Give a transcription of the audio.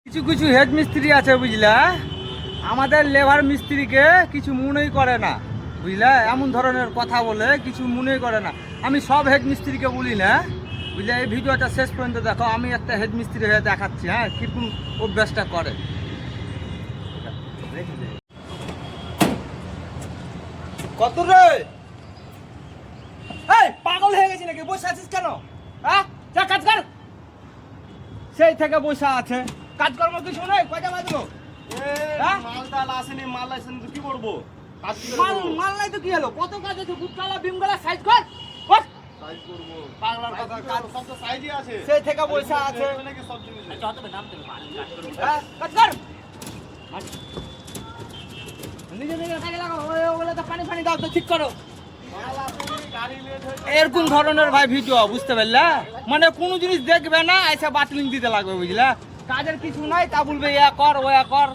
কিছু কিছু হেড মিস্ত্রি আছে বুঝলা, আমাদের লেবার মিস্ত্রিকে কিছু মনেই করে না বুঝলা, এমন ধরনের কথা বলে কিছু মনেই করে না। আমি সব হেড মিস্ত্রিকে বলি না বুঝলে। এই ভিডিওটা শেষ পর্যন্ত দেখো, আমি একটা হেড মিস্ত্রি হয়ে দেখাচ্ছি হ্যাঁ কিরকম অভ্যাসটা করে। কত রে? এই পাগল হয়ে গেছি নাকি? বসে আছিস কেন? হ্যাঁ যা কাজ কর। সেই থেকে বসে আছে, কাজকর্ম কিছু নেই। কয়টা বাজলো? মাল আসেনি, মাল আসেনি তো কি করবো? মাল নাই তো কি হলো? কত কাজ আছে, গুটকালা বিমগালা সাইজ কর। ওঠ। সাইজ করবো। পাগলার কথা, কাজ সব তো সাইজই আছে। সেই থেকে বসে আছে। নাকি সব জিনিস হ্যাঁ, কাজ কর। নিজে নিজে কাজে লাগাও, ওগুলো তো পানি ফানি দাও তো ঠিক করো। এরকম ধরনের ভাই ভিডিও বুঝতে পারলা, মানে কোনো জিনিস দেখবে না এসে বাতিল দিতে লাগবে বুঝলা। কাজের কিছু নাই তা বলবে ইয়া কর ওয়া কর।